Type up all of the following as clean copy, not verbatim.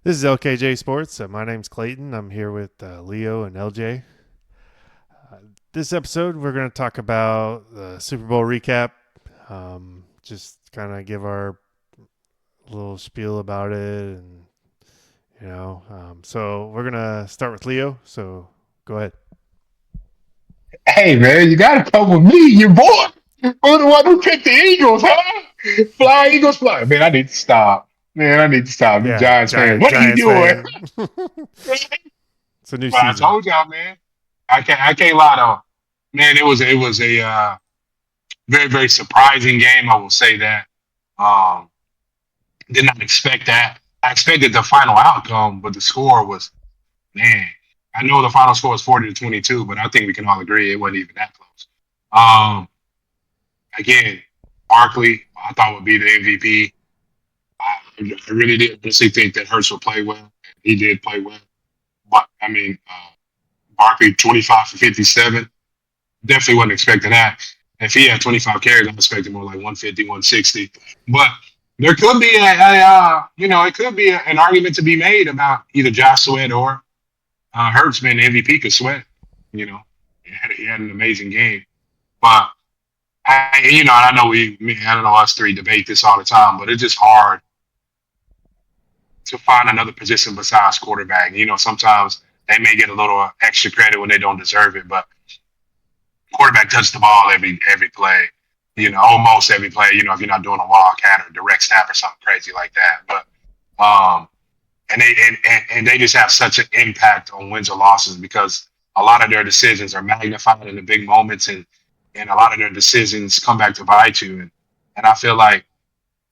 This is LKJ Sports. My name's Clayton. I'm here with Leo and LJ. Uh, this episode, we're going to talk about the Super Bowl recap. Just kind of give our little spiel about it, and so we're going to start with Leo. So go ahead. Hey man, you gotta come with me, your boy. I'm the one who picked the Eagles, huh? Fly Eagles fly. Man, I need to stop. Man, I need to stop. You Yeah, Giants fans. What are you Giants doing? fan. It's a new But I season. told y'all, man. I can't lie though. Man, it was a very, very surprising game, I will say that. Um did not expect that. I expected the final outcome, but the score was, man. I know the final score was 40-22, but I think we can all agree it wasn't even that close. Again, Barkley, I thought would be the MVP. I really did honestly think that Hurts would play well. He did play well. But, I mean, Barkley, 25 for 57. Definitely wasn't expecting that. If he had 25 carries, I'm expecting more like 150, 160. But there could be it could be an argument to be made about either Josh Sweat or Hurts being the MVP because Sweat, you know, he had an amazing game. But I know I don't know us three debate this all the time, but it's just hard to find another position besides quarterback. Sometimes they may get a little extra credit when they don't deserve it, but quarterback touches the ball every play. Almost every play. If you're not doing a wildcat or direct snap or something crazy like that, but and they just have such an impact on wins or losses because a lot of their decisions are magnified in the big moments, and a lot of their decisions come back to bite you. And I feel like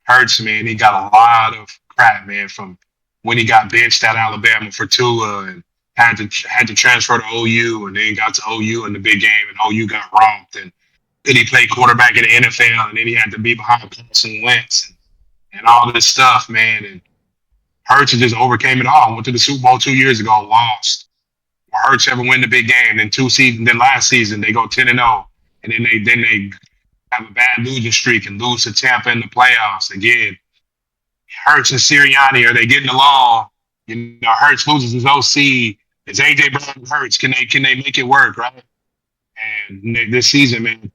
Hurts, man, he got a lot of crap, man, from when he got benched at Alabama for Tua and had to transfer to OU and then got to OU in the big game and OU got romped and then he played quarterback in the NFL and then he had to be behind Carson Wentz and all this stuff, man. And Hurts just overcame it all. Went to the Super Bowl 2 years ago, lost. Hurts ever win the big game. Then last season they go 10-0, and then they have a bad losing streak and lose to Tampa in the playoffs again. Hurts and Sirianni, are they getting along? Hurts loses his OC. It's AJ Brown Hurts. Can they make it work, right? And this season, man,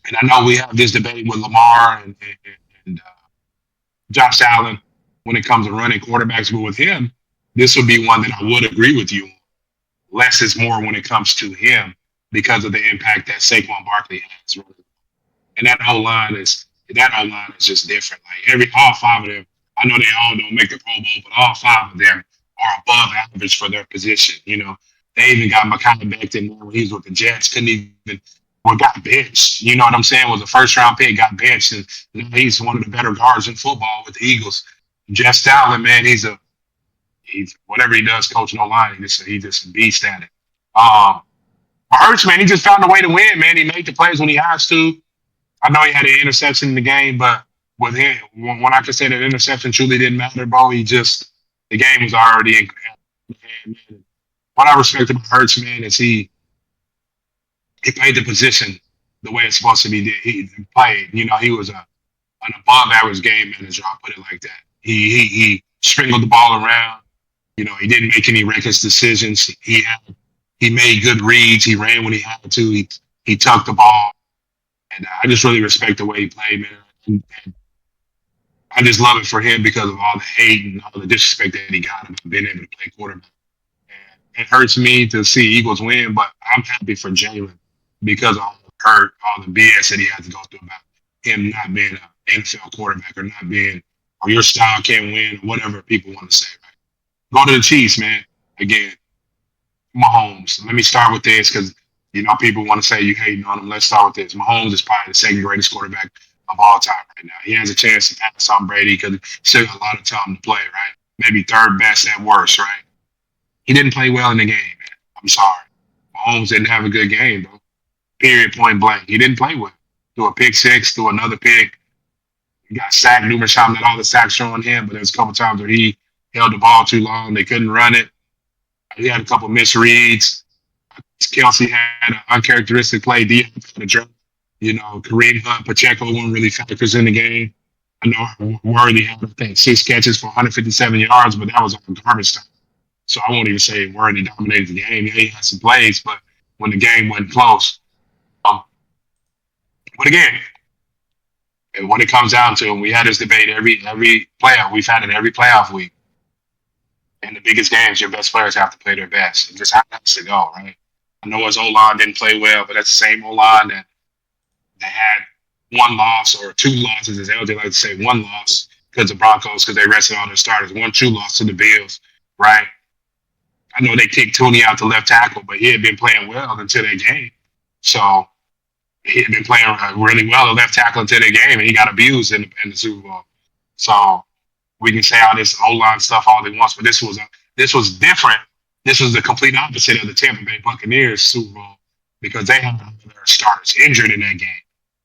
and I know we have this debate with Lamar and Josh Allen when it comes to running quarterbacks, but with him, this would be one that I would agree with you on. Less is more when it comes to him because of the impact that Saquon Barkley has. And that whole line is just different. Like all five of them, I know they all don't make the Pro Bowl, but all five of them are above average for their position. They even got Mekhi Becton when he was with the Jets, couldn't even or got benched. You know what I'm saying? Was a first round pick, got benched, and he's one of the better guards in football with the Eagles. Jeff Allen, man, he's whatever he does, coaching online, he just a beast at it. Um, Hurts, man, he just found a way to win, man. He made the plays when he has to. I know he had an interception in the game, but with him, when I could say that interception truly didn't matter, bro, the game was already in hand, man. What I respect about Hurts, man, is he played the position the way it's supposed to be. He played, he was an above average game manager. I'll put it like that. He sprinkled the ball around. He didn't make any reckless decisions. He made good reads. He ran when he had to. He tucked the ball. And I just really respect the way he played, man. And I just love it for him because of all the hate and all the disrespect that he got about being able to play quarterback. And it hurts me to see Eagles win, but I'm happy for Jalen because of all the hurt, all the BS that he had to go through about him not being an NFL quarterback or not being, or your style can't win, or whatever people want to say, right? Go to the Chiefs, man. Again, Mahomes. Let me start with this because people want to say you hating on him. Let's start with this. Mahomes is probably the second greatest quarterback of all time right now. He has a chance to pass on Brady because he still got a lot of time to play, right? Maybe third best at worst, right? He didn't play well in the game, man. I'm sorry. Mahomes didn't have a good game, bro. Period, point blank. He didn't play well. Threw a pick six, threw another pick. He got sacked numerous times. Not all the sacks showing him, but there's a couple times where he held the ball too long. They couldn't run it. He had a couple misreads. Kelsey had an uncharacteristic play. Dion had a drop. Kareem Hunt, Pacheco weren't really factors in the game. I know Worthy had, I think, 6 catches for 157 yards, but that was on garbage time. So I won't even say Worthy dominated the game. Yeah, he had some plays, but when the game went close. Um, but again, and when it comes down to it, we had this debate every playoff. We've had it every playoff week. In the biggest games, your best players have to play their best. And just how it has to go, right? I know his O-line didn't play well, but that's the same O-line that had one loss or two losses, as LJ like to say, one loss because the Broncos, because they rested all their starters. 1-2 loss to the Bills, right? I know they kicked Tooney out to left tackle, but he had been playing well until that game. So he had been playing really well at left tackle until that game, and he got abused in the Super Bowl. So we can say all this O-line stuff all they wants, but this was different. This was the complete opposite of the Tampa Bay Buccaneers Super Bowl because they had their starters injured in that game.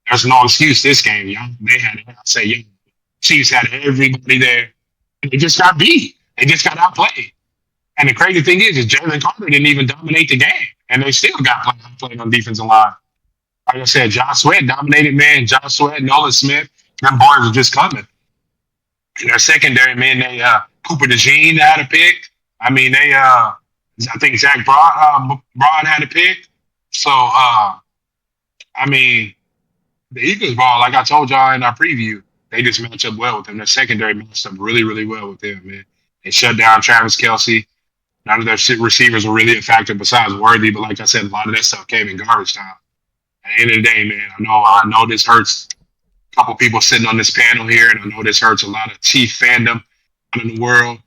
There's no excuse this game, y'all. They had, I say, yeah, Chiefs had everybody there, and they just got beat. They just got outplayed. And the crazy thing is Jalen Carter didn't even dominate the game, and they still got playing on defensive line. Like I said, Josh Sweat dominated, man. Josh Sweat, Nolan Smith, them boys were just coming. In their secondary, man, they Cooper DeJean had a pick. I mean, I think Zach Broad had a pick. So, I mean, the Eagles ball, like I told y'all in our preview, they just match up well with them. Their secondary matched up really, really well with them, man. They shut down Travis Kelce. None of their receivers were really a factor besides Worthy, but like I said, a lot of that stuff came in garbage time. At the end of the day, man, I know this hurts a couple people sitting on this panel here, and I know this hurts a lot of Chief fandom out in the world.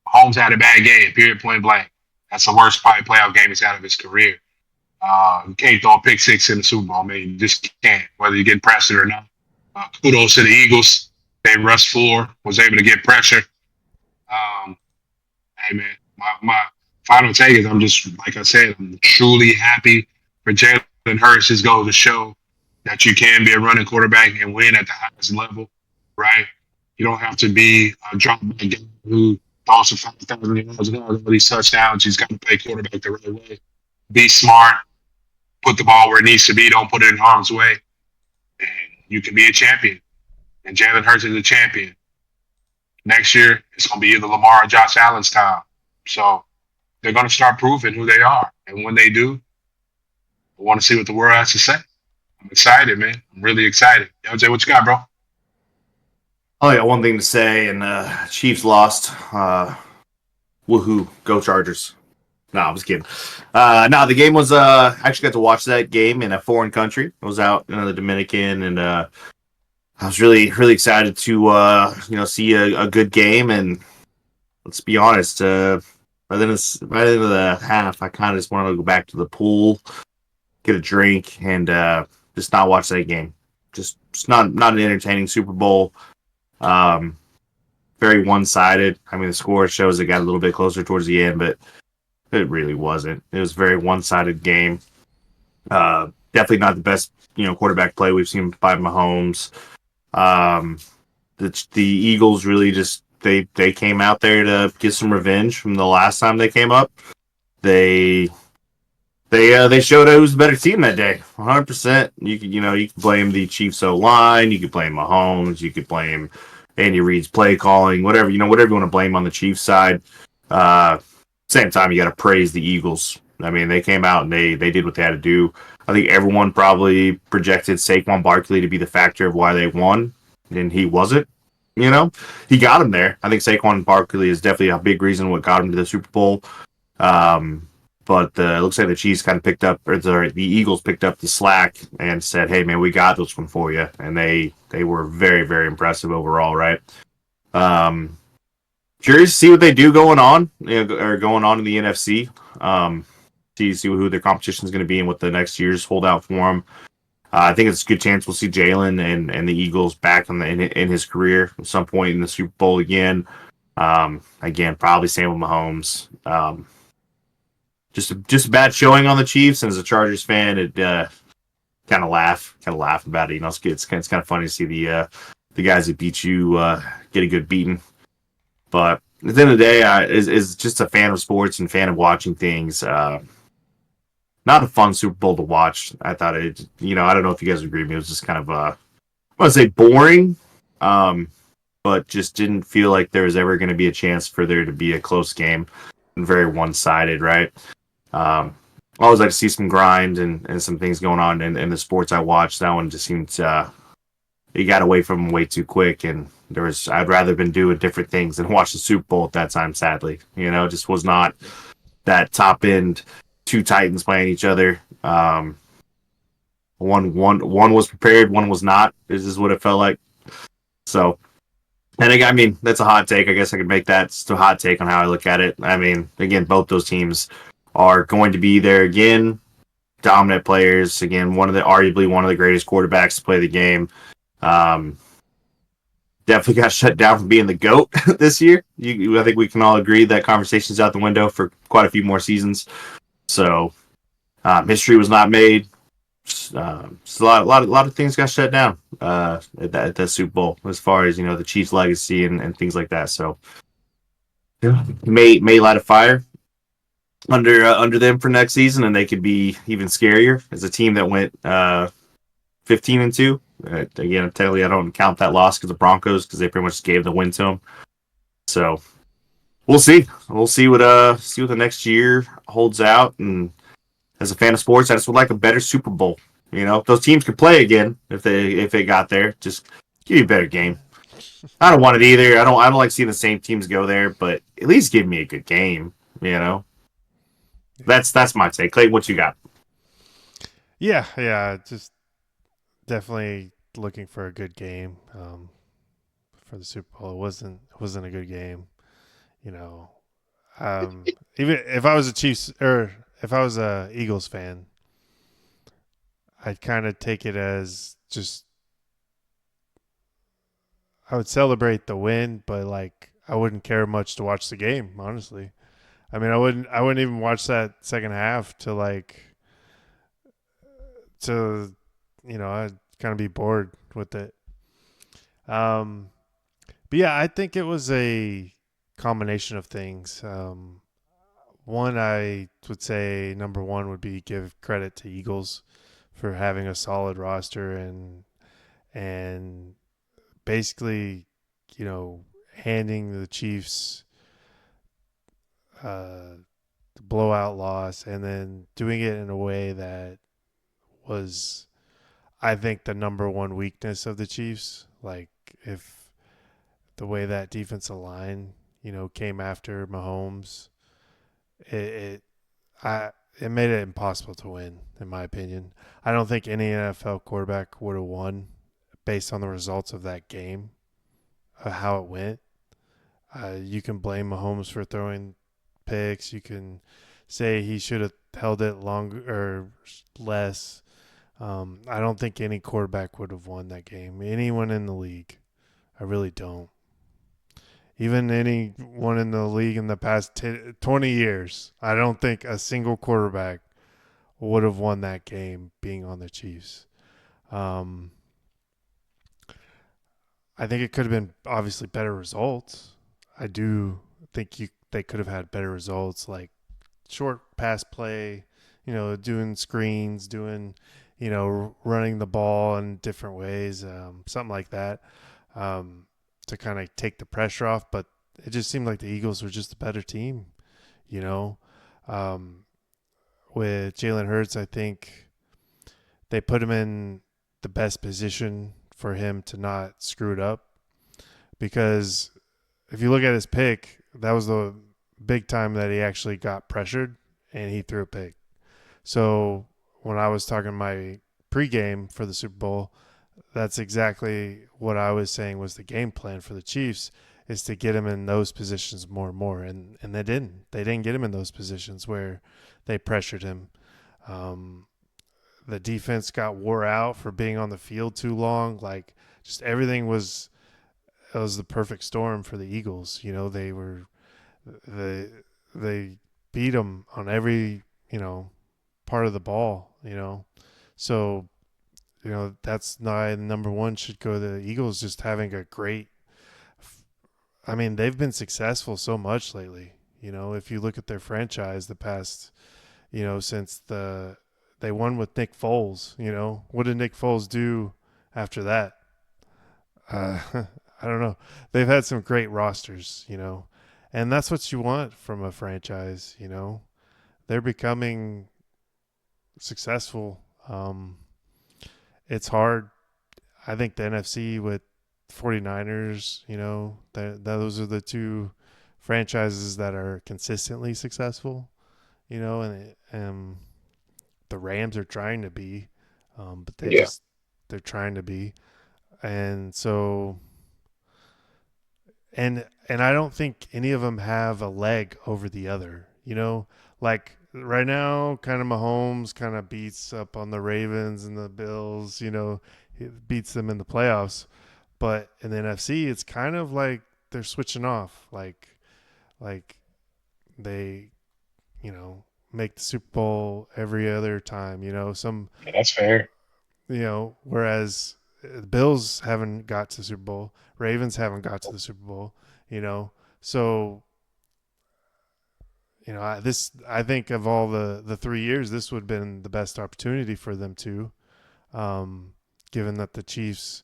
Holmes had a bad game, period, point blank. That's the worst probably playoff game he's had of his career. You can't throw a pick six in the Super Bowl, man. You just can't, whether you get pressure or not. Kudos to the Eagles. They rushed 4, was able to get pressure. Hey, man, my final take is I'm just, like I said, I'm truly happy for Jalen Hurts. Just goes to show that you can be a running quarterback and win at the highest level, right? You don't have to be a drop back guy who throws for 5,000 yards and all these touchdowns. He's got to play quarterback the right way. Be smart. Put the ball where it needs to be. Don't put it in harm's way. And you can be a champion. And Jalen Hurts is a champion. Next year, it's going to be either Lamar or Josh Allen's time. So they're going to start proving who they are. And when they do, I want to see what the world has to say. I'm excited, man. I'm really excited. LJ, what you got, bro? Oh, yeah, one thing to say, and Chiefs lost. Woohoo, go Chargers. No, I'm just kidding. No, the game was, I actually got to watch that game in a foreign country. I was out in the Dominican, and I was really, really excited to, see a good game. And let's be honest, by the end of the half, I kind of just wanted to go back to the pool, get a drink, and just not watch that game. Just not an entertaining Super Bowl. Very one-sided. I mean, the score shows it got a little bit closer towards the end, but it really wasn't. It was a very one-sided game. Definitely not the best, quarterback play we've seen by Mahomes. The Eagles really just they came out there to get some revenge from the last time they came up. They showed who's the better team that day. 100%. You can blame the Chiefs O-line, you could blame Mahomes, you could blame Andy Reid's play calling, whatever you want to blame on the Chiefs side. Same time, you got to praise the Eagles. I mean, they came out and they did what they had to do. I think everyone probably projected Saquon Barkley to be the factor of why they won, and he wasn't. He got him there. I think Saquon Barkley is definitely a big reason what got him to the Super Bowl. But it looks like the Chiefs kind of the Eagles picked up the slack and said, "Hey, man, we got this one for you." And they were very, very impressive overall, right? Curious to see what they do going on in the NFC. See who their competition is going to be and what the next year's holdout for them. I think it's a good chance we'll see Jalen and the Eagles back in his career at some point in the Super Bowl again. Again, probably same with Mahomes. Just a bad showing on the Chiefs, and as a Chargers fan, it kind of laugh about it. It's kind of funny to see the guys that beat you get a good beating. But at the end of the day, is just a fan of sports and fan of watching things. Not a fun Super Bowl to watch. I thought I don't know if you guys agree with me. It was just kind of I want to say boring. but just didn't feel like there was ever going to be a chance for there to be a close game and very one-sided, right? I always like to see some grind and some things going on in the sports I watch. That one just seemed he got away from him way too quick, and I'd rather been doing different things than watch the Super Bowl at that time. Sadly, just was not that top end two Titans playing each other. One was prepared, one was not. This is what it felt like. So, and I mean, that's a hot take. I guess I could make that just a hot take on how I look at it. I mean, again, both those teams are going to be there again. Dominant players. Again, arguably one of the greatest quarterbacks to play the game. Definitely got shut down from being the GOAT this year. I think we can all agree that conversation's out the window for quite a few more seasons. So, history was not made. A lot of things got shut down at that Super Bowl as far as the Chiefs' legacy and things like that. So, may light a fire under them for next season, and they could be even scarier as a team that went 15-2. Again, technically, I don't count that loss because the Broncos, because they pretty much gave the win to them. So we'll see. We'll see what the next year holds out. And as a fan of sports, I just would like a better Super Bowl. Those teams could play again if they got there. Just give me a better game. I don't want it either. I don't like seeing the same teams go there, but at least give me a good game. That's my take. Clay, what you got? Yeah, just definitely looking for a good game for the Super Bowl. It wasn't a good game, even if I was a Chiefs or if I was a Eagles fan, I'd kind of take it as just I would celebrate the win, but I wouldn't care much to watch the game, honestly. I mean, I wouldn't even watch that second half I'd kind of be bored with it. But yeah, I think it was a combination of things. One, I would say number one would be give credit to Eagles for having a solid roster and basically, handing the Chiefs the blowout loss and then doing it in a way that was, I think, the number one weakness of the Chiefs. Like if the way that defensive line, came after Mahomes, it made it impossible to win, in my opinion. I don't think any NFL quarterback would have won based on the results of that game, how it went. You can blame Mahomes for throwing picks. You can say he should have held it longer or less. I don't think any quarterback would have won that game. Anyone in the league. I really don't. Even anyone in the league in the past 20 years, I don't think a single quarterback would have won that game being on the Chiefs. I think it could have been obviously better results. I do think they could have had better results, like short pass play, doing screens, doing, running the ball in different ways, something like that, to kind of take the pressure off. But it just seemed like the Eagles were just a better team, with Jalen Hurts. I think they put him in the best position for him to not screw it up, because if you look at his pick, that was the big time that he actually got pressured and he threw a pick. So when I was talking my pregame for the Super Bowl, that's exactly what I was saying was the game plan for the Chiefs, is to get him in those positions more and more. And they didn't. They didn't get him in those positions where they pressured him. The defense got wore out for being on the field too long. Like, just everything was the perfect storm for the Eagles. They beat them on every, part of the ball, So, that's why number one should go to the Eagles, just having a great – I mean, they've been successful so much lately. If you look at their franchise the past, since they won with Nick Foles, what did Nick Foles do after that? I don't know. They've had some great rosters, and that's what you want from a franchise. They're becoming successful. It's hard. I think the NFC with 49ers, those are the two franchises that are consistently successful, and the Rams are trying to be, but Yeah. they're trying to be, and so and I don't think any of them have a leg over the other. Like right now, kind of Mahomes kind of beats up on the Ravens and the Bills. He beats them in the playoffs, but in the NFC, it's kind of like they're switching off. Like they, make the Super Bowl every other time. Yeah, that's fair. Whereas the Bills haven't got to the Super Bowl, Ravens haven't got to the Super Bowl, so I think of all the 3 years, this would have been the best opportunity for them to, given that the Chiefs,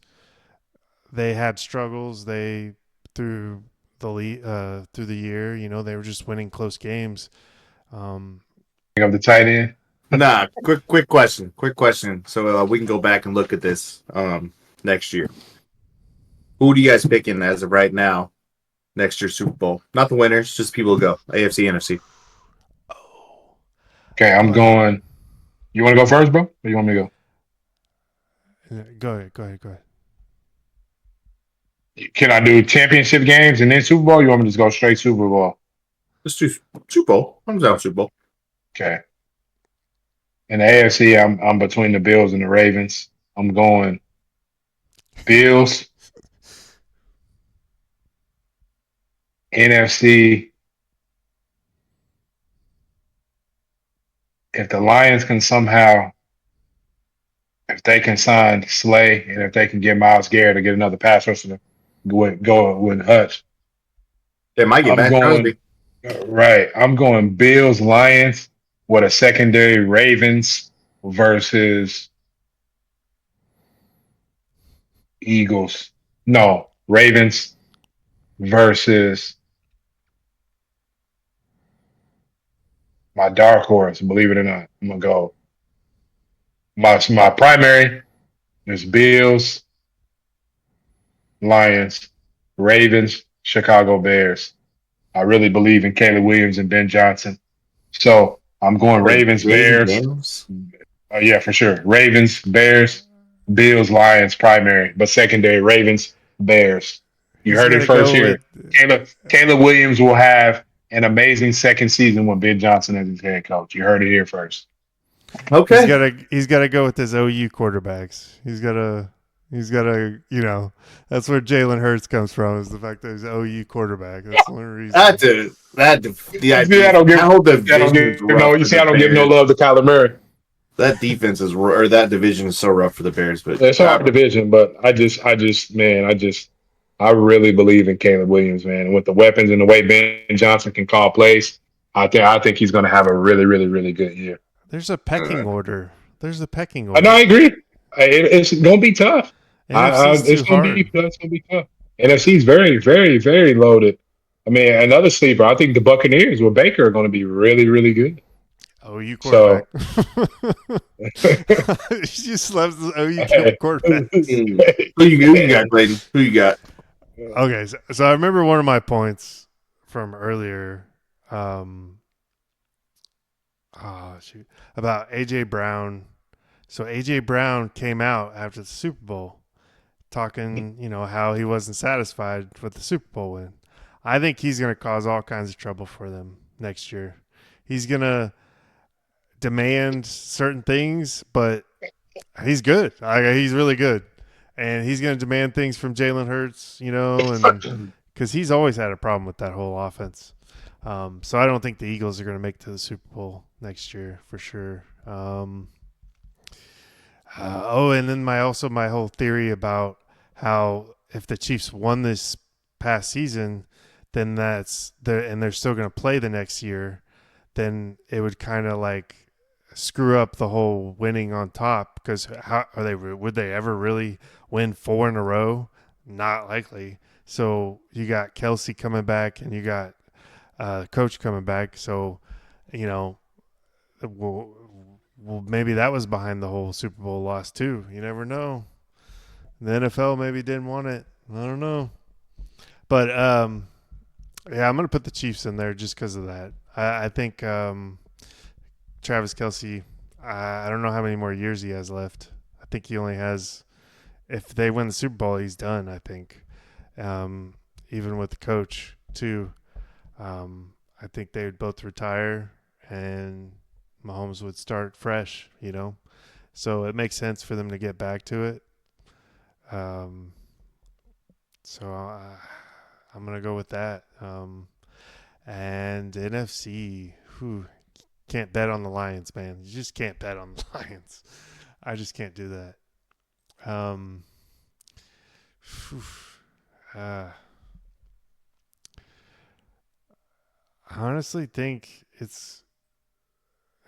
they had struggles, through through the year, they were just winning close games. Pick up the tight end. Nah, quick question. Quick question. So we can go back and look at this next year. Who do you guys picking as of right now? Next year's Super Bowl. Not the winners, just people who go. AFC, NFC. Oh, Okay, I'm going. You want to go first, bro? Or you want me to go? go ahead. Can I do championship games and then Super Bowl? You want me to just go straight Super Bowl? Let's do Super Bowl. I'm down Super Bowl. Okay. In the AFC, I'm between the Bills and the Ravens. I'm going Bills. NFC. If the Lions can somehow, if they can sign Slay and if they can get Myles Garrett to get another pass rusher to go with Hutch, They might get I'm Matt going Crosby. right. I'm going Bills Lions with a secondary Ravens versus Eagles. No, Ravens versus my dark horse. Believe it or not, I'm gonna go. My primary is Bills, Lions, Ravens, Chicago Bears. I really believe in Caleb Williams and Ben Johnson. So I'm going Wait, Ravens, Jaden Bears. Daniels? Yeah, for sure. Ravens, Bears, Bills, Lions, primary, but secondary, Ravens, Bears. You He's heard it gonna first go with here. Caleb Williams will have an amazing second season with Ben Johnson as his head coach. You heard it here first. Okay. he's gotta go with his OU quarterbacks. He's gotta that's where Jalen Hurts comes from, is the fact that he's an OU quarterback. That's the only reason. Yeah, See, I don't give, that whole I don't division's give no. rough You for see, the I don't give no Bears. love to Kyler Murray. That defense is or that division is so rough for the Bears, but It's a hard division, but I really believe in Caleb Williams, man. And with the weapons and the way Ben Johnson can call plays, I think he's going to have a really, really, really good year. There's a pecking order. There's a pecking I know, order. I agree. It's going to be tough. NFC's too hard. It's going to be tough. NFC is very, very, very loaded. I mean, another sleeper. I think the Buccaneers with Baker are going to be really, really good. OU So, quarterback. He just loves the OU quarterback. who you got, Clayton? Who you got? Okay, so I remember one of my points from earlier. About AJ Brown. So AJ Brown came out after the Super Bowl, talking, how he wasn't satisfied with the Super Bowl win. I think he's going to cause all kinds of trouble for them next year. He's going to demand certain things, but he's good. He's really good. And he's going to demand things from Jalen Hurts, and because he's always had a problem with that whole offense. So I don't think the Eagles are going to make it to the Super Bowl next year for sure. And then my whole theory about how if the Chiefs won this past season, then they're still going to play the next year, then it would kind of like screw up the whole winning on top, because would they ever really win 4 in a row? not likely. So you got Kelsey coming back, and you got coach coming back. So, you know, well, maybe that was behind the whole Super Bowl loss too. You never know. The NFL maybe didn't want it. I don't know. But yeah, I'm gonna put the Chiefs in there just because of that. I think Travis Kelsey. I don't know how many more years he has left. I think he only has. If they win the Super Bowl, he's done. I think, even with the coach too. I think they would both retire, and Mahomes would start fresh. So it makes sense for them to get back to it. So I'm gonna go with that. And NFC, who can't bet on the Lions, man. You just can't bet on the Lions. I just can't do that. I honestly think it's,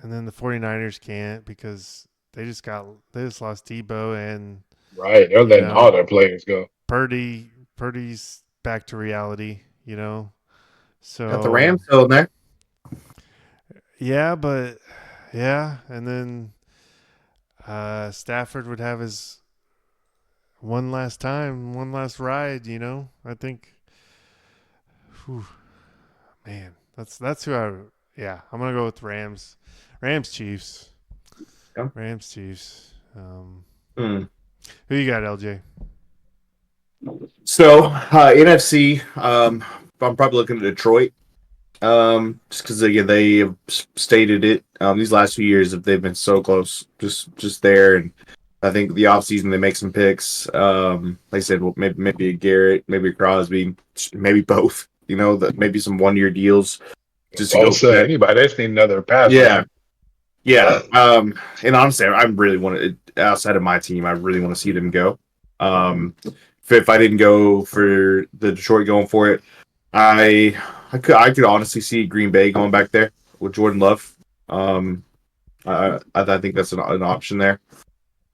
and then the 49ers can't because they just lost Debo and Right. They're letting all their players go. Purdy's back to reality, So Got the Rams still in there. Yeah, but and then Stafford would have his one last ride, I think. Whew, man, that's who I'm gonna go with Rams. Chiefs. Yeah. Rams Chiefs. Hmm. Who you got, LJ? So NFC, I'm probably looking at Detroit. Just because again they have stated it. These last few years they've been so close, just there, and I think the offseason they make some picks. Like I said, well, maybe a Garrett, maybe a Crosby, maybe both. That maybe some 1-year deals. Just to go say anybody that's need another pass. Yeah. Yeah. And honestly, I really want to, outside of my team, I really want to see them go. If I didn't go for the Detroit going for it, I could honestly see Green Bay going back there with Jordan Love. I think that's an option there.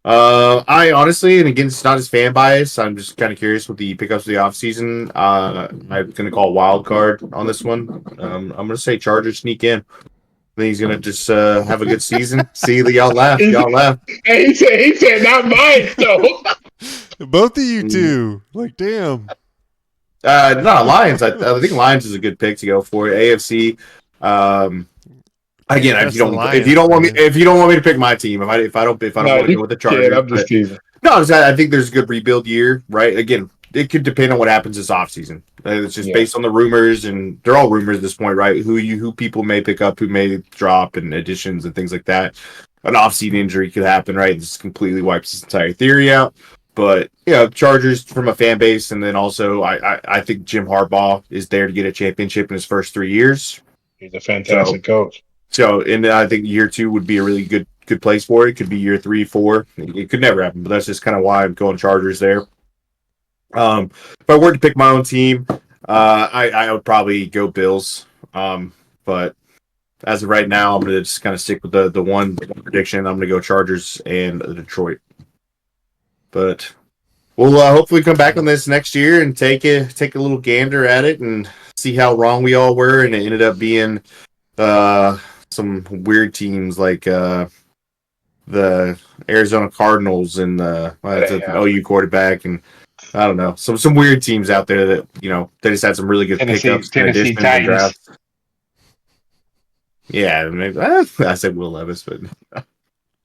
I honestly, and again, it's not as fan bias. I'm just kind of curious with the pickups of the offseason. I'm going to call wild card on this one. I'm going to say Chargers sneak in. I think he's going to just have a good season. See, y'all laugh. Y'all laugh. He said, not mine, though. Both of you two. Like, damn. No, Lions. I think Lions is a good pick to go for. AFC. Again, if you don't want me to pick my team, if I don't want to go with the Chargers, I'm just teasing. No, I think there's a good rebuild year, right? Again, it could depend on what happens this offseason. It's just based on the rumors, and they're all rumors at this point, right? Who people may pick up, who may drop, and additions and things like that. An off-season injury could happen, right? This completely wipes this entire theory out. But Chargers from a fan base, and then also I think Jim Harbaugh is there to get a championship in his first 3 years. He's a fantastic coach. So, and I think year 2 would be a really good place for it. It could be year 3, 4. It could never happen, but that's just kind of why I'm going Chargers there. If I were to pick my own team, I would probably go Bills. But as of right now, I'm going to just kind of stick with the one prediction. I'm going to go Chargers and Detroit. But we'll hopefully come back on this next year and take a little gander at it and see how wrong we all were. And it ended up being some weird teams like the Arizona Cardinals and the OU quarterback, and I don't know, some weird teams out there that they just had some really good pickups. Tennessee Titans. Yeah, maybe I said Will Levis, but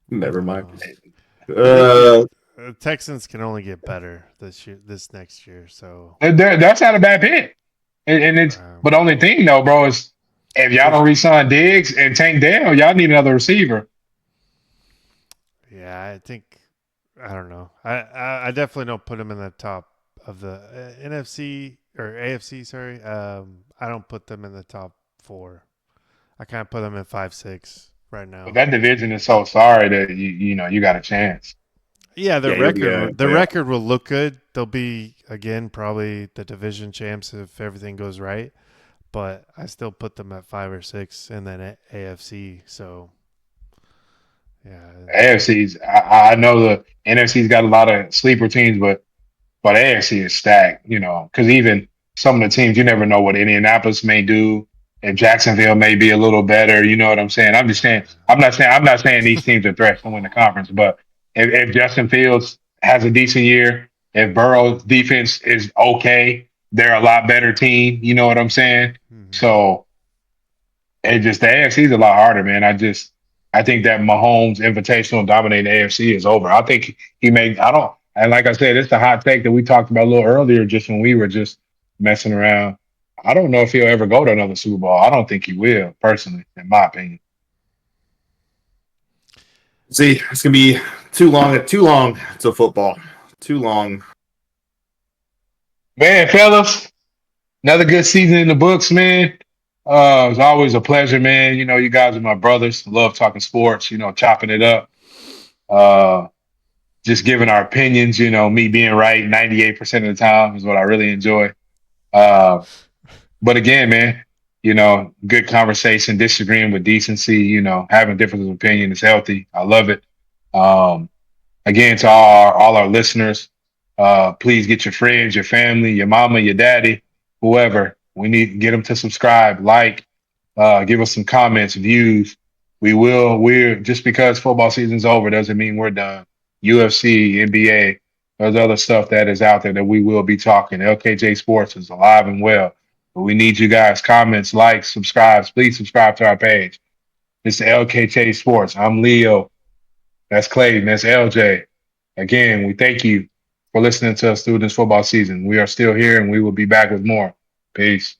never mind. The Texans can only get better this next year, so that's not a bad pick. And it's but the only thing though, bro, is if y'all don't re-sign Diggs and Tank Dell, y'all need another receiver. Yeah, I don't know. I definitely don't put him in the top of the NFC or AFC. Sorry, I don't put them in the top 4. I kind of put them in 5, 6 right now. But that division is so sorry that you got a chance. Yeah, the record will look good. They'll be again probably the division champs if everything goes right. But I still put them at 5 or 6, and then AFC. So, yeah, AFC's. I know the NFC's got a lot of sleeper teams, but but AFC is stacked, because even some of the teams, you never know what Indianapolis may do. If Jacksonville may be a little better, you know what I'm saying? I'm not saying these teams are threats to win the conference, but if Justin Fields has a decent year, if Burrow's defense is okay, they're a lot better team. You know what I'm saying? Mhm. So the AFC is a lot harder, man. I think that Mahomes Invitational dominating the AFC is over. I think he may. I don't. And like I said, it's the hot take that we talked about a little earlier, just when we were just messing around. I don't know if he'll ever go to another Super Bowl. I don't think he will, personally, in my opinion. See, it's gonna be too long till football. Too long. Man, fellas, another good season in the books, man. It's always a pleasure, man. You guys are my brothers. Love talking sports. Chopping it up. Uh, just giving our opinions. Me being right 98% of the time is what I really enjoy. Uh, but again, man, good conversation, disagreeing with decency. Having difference of opinion is healthy. I love it. Um, Again, to all our listeners, please get your friends, your family, your mama, your daddy, whoever. We need to get them to subscribe, like, give us some comments, views. We're just because football season's over doesn't mean we're done. UFC, NBA, there's other stuff that is out there that we will be talking. LKJ Sports is alive and well. But we need you guys, comments, likes, subscribes. Please subscribe to our page. It's LKJ Sports. I'm Leo. That's Clayton. That's LJ. Again, we thank you for listening to us through this football season. We are still here and we will be back with more. Peace.